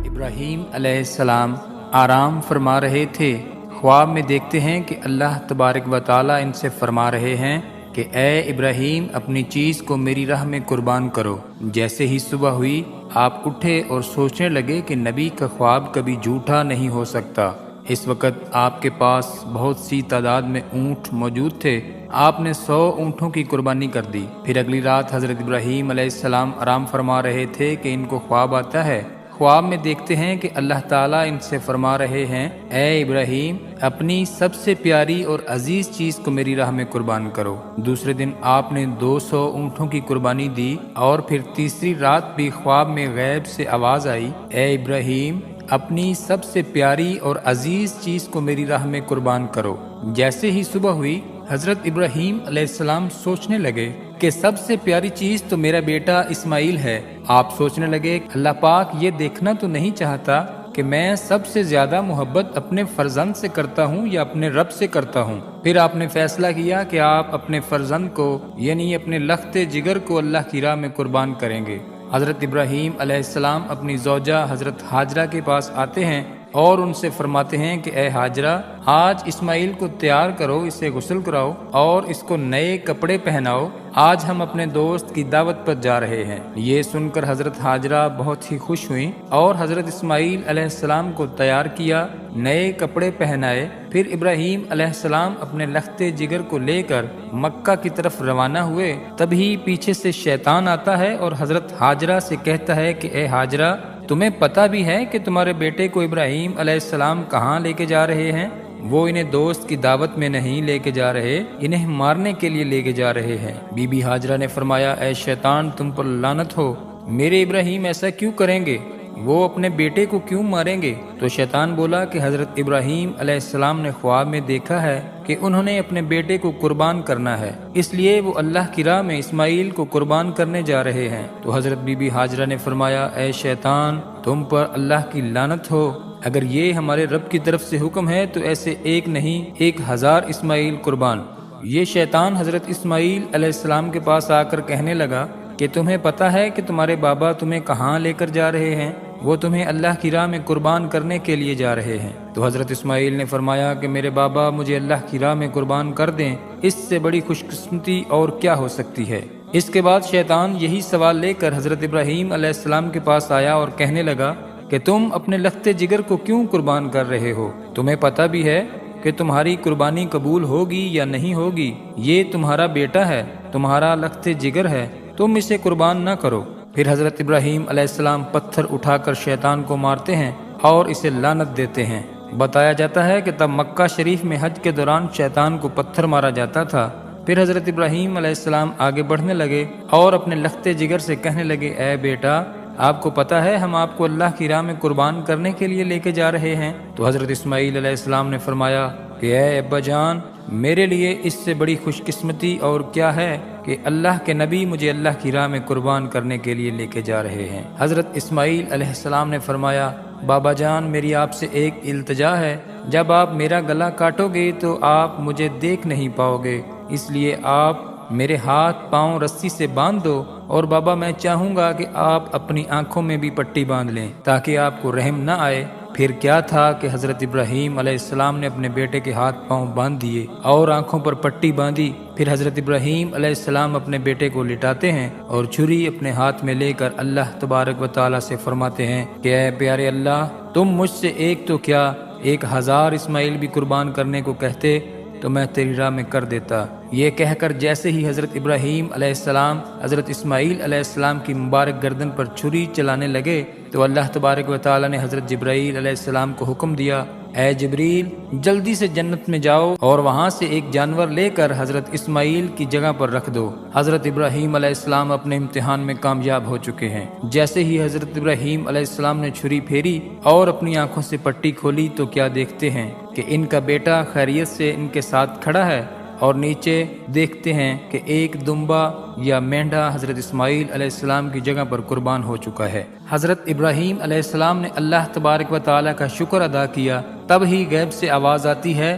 ابراہیم علیہ السلام آرام فرما رہے تھے۔ خواب میں دیکھتے ہیں کہ اللہ تبارک و تعالیٰ ان سے فرما رہے ہیں کہ اے ابراہیم اپنی چیز کو میری راہ میں قربان کرو۔ جیسے ہی صبح ہوئی آپ اٹھے اور سوچنے لگے کہ نبی کا خواب کبھی جھوٹا نہیں ہو سکتا۔ اس وقت آپ کے پاس بہت سی تعداد میں اونٹ موجود تھے۔ آپ نے 100 اونٹوں کی قربانی کر دی۔ پھر اگلی رات حضرت ابراہیم علیہ السلام آرام فرما رہے تھے کہ ان کو خواب آتا ہے۔ خواب میں دیکھتے ہیں کہ اللہ تعالیٰ ان سے فرما رہے ہیں اے ابراہیم اپنی سب سے پیاری اور عزیز چیز کو میری راہ میں قربان کرو۔ دوسرے دن آپ نے 200 اونٹوں کی قربانی دی اور پھر تیسری رات بھی خواب میں غیب سے آواز آئی اے ابراہیم اپنی سب سے پیاری اور عزیز چیز کو میری راہ میں قربان کرو۔ جیسے ہی صبح ہوئی حضرت ابراہیم علیہ السلام سوچنے لگے کہ سب سے پیاری چیز تو میرا بیٹا اسماعیل ہے۔ آپ سوچنے لگے اللہ پاک یہ دیکھنا تو نہیں چاہتا کہ میں سب سے زیادہ محبت اپنے فرزند سے کرتا ہوں یا اپنے رب سے کرتا ہوں۔ پھر آپ نے فیصلہ کیا کہ آپ اپنے فرزند کو یعنی اپنے لخت جگر کو اللہ کی راہ میں قربان کریں گے۔ حضرت ابراہیم علیہ السلام اپنی زوجہ حضرت ہاجرہ کے پاس آتے ہیں اور ان سے فرماتے ہیں کہ اے ہاجرہ آج اسماعیل کو تیار کرو، اسے غسل کراؤ اور اس کو نئے کپڑے پہناؤ، آج ہم اپنے دوست کی دعوت پر جا رہے ہیں۔ یہ سن کر حضرت ہاجرہ بہت ہی خوش ہوئیں اور حضرت اسماعیل علیہ السلام کو تیار کیا، نئے کپڑے پہنائے۔ پھر ابراہیم علیہ السلام اپنے لخت جگر کو لے کر مکہ کی طرف روانہ ہوئے۔ تبھی پیچھے سے شیطان آتا ہے اور حضرت ہاجرہ سے کہتا ہے کہ اے ہاجرہ تمہیں پتہ بھی ہے کہ تمہارے بیٹے کو ابراہیم علیہ السلام کہاں لے کے جا رہے ہیں؟ وہ انہیں دوست کی دعوت میں نہیں لے کے جا رہے، انہیں مارنے کے لیے لے کے جا رہے ہیں۔ بی بی ہاجرہ نے فرمایا اے شیطان تم پر لعنت ہو، میرے ابراہیم ایسا کیوں کریں گے؟ وہ اپنے بیٹے کو کیوں ماریں گے؟ تو شیطان بولا کہ حضرت ابراہیم علیہ السلام نے خواب میں دیکھا ہے کہ انہوں نے اپنے بیٹے کو قربان کرنا ہے، اس لیے وہ اللہ کی راہ میں اسماعیل کو قربان کرنے جا رہے ہیں۔ تو حضرت بی بی ہاجرہ نے فرمایا اے شیطان تم پر اللہ کی لعنت ہو، اگر یہ ہمارے رب کی طرف سے حکم ہے تو ایسے ایک نہیں 1000 اسماعیل قربان۔ یہ شیطان حضرت اسماعیل علیہ السلام کے پاس آ کر کہنے لگا کہ تمہیں پتہ ہے کہ تمہارے بابا تمہیں کہاں لے کر جا رہے ہیں؟ وہ تمہیں اللہ کی راہ میں قربان کرنے کے لیے جا رہے ہیں۔ تو حضرت اسماعیل نے فرمایا کہ میرے بابا مجھے اللہ کی راہ میں قربان کر دیں، اس سے بڑی خوش قسمتی اور کیا ہو سکتی ہے۔ اس کے بعد شیطان یہی سوال لے کر حضرت ابراہیم علیہ السلام کے پاس آیا اور کہنے لگا کہ تم اپنے لخت جگر کو کیوں قربان کر رہے ہو؟ تمہیں پتہ بھی ہے کہ تمہاری قربانی قبول ہوگی یا نہیں ہوگی؟ یہ تمہارا بیٹا ہے، تمہارا لخت جگر ہے، تم اسے قربان نہ کرو۔ پھر حضرت ابراہیم علیہ السلام پتھر اٹھا کر شیطان کو مارتے ہیں اور اسے لعنت دیتے ہیں۔ بتایا جاتا ہے کہ تب مکہ شریف میں حج کے دوران شیطان کو پتھر مارا جاتا تھا۔ پھر حضرت ابراہیم علیہ السلام آگے بڑھنے لگے اور اپنے لخت جگر سے کہنے لگے اے بیٹا آپ کو پتہ ہے ہم آپ کو اللہ کی راہ میں قربان کرنے کے لیے لے کے جا رہے ہیں؟ تو حضرت اسماعیل علیہ السلام نے فرمایا کہ اے ابا جان میرے لیے اس سے بڑی خوش قسمتی اور کیا ہے کہ اللہ کے نبی مجھے اللہ کی راہ میں قربان کرنے کے لیے لے کے جا رہے ہیں۔ حضرت اسماعیل علیہ السلام نے فرمایا بابا جان میری آپ سے ایک التجا ہے، جب آپ میرا گلا کاٹو گے تو آپ مجھے دیکھ نہیں پاؤ گے، اس لیے آپ میرے ہاتھ پاؤں رسی سے باندھ دو، اور بابا میں چاہوں گا کہ آپ اپنی آنکھوں میں بھی پٹی باندھ لیں تاکہ آپ کو رحم نہ آئے۔ پھر کیا تھا کہ حضرت ابراہیم علیہ السلام نے اپنے بیٹے کے ہاتھ پاؤں باندھ دیے اور آنکھوں پر پٹی باندھی۔ پھر حضرت ابراہیم علیہ السلام اپنے بیٹے کو لٹاتے ہیں اور چھری اپنے ہاتھ میں لے کر اللہ تبارک و تعالیٰ سے فرماتے ہیں کہ اے پیارے اللہ تم مجھ سے ایک تو کیا 1000 اسماعیل بھی قربان کرنے کو کہتے تو میں تیری راہ میں کر دیتا۔ یہ کہہ کر جیسے ہی حضرت ابراہیم علیہ السلام حضرت اسماعیل علیہ السلام کی مبارک گردن پر چھری چلانے لگے تو اللہ تبارک و تعالیٰ نے حضرت جبرائیل علیہ السلام کو حکم دیا اے جبریل جلدی سے جنت میں جاؤ اور وہاں سے ایک جانور لے کر حضرت اسماعیل کی جگہ پر رکھ دو۔ حضرت ابراہیم علیہ السلام اپنے امتحان میں کامیاب ہو چکے ہیں۔ جیسے ہی حضرت ابراہیم علیہ السلام نے چھری پھیری اور اپنی آنکھوں سے پٹی کھولی تو کیا دیکھتے ہیں کہ ان کا بیٹا خیریت سے ان کے ساتھ کھڑا ہے، اور نیچے دیکھتے ہیں کہ ایک دمبا یا مینڈھا حضرت اسماعیل علیہ السلام کی جگہ پر قربان ہو چکا ہے۔ حضرت ابراہیم علیہ السلام نے اللہ تبارک و تعالیٰ کا شکر ادا کیا، تب ہی غیب سے آواز آتی ہے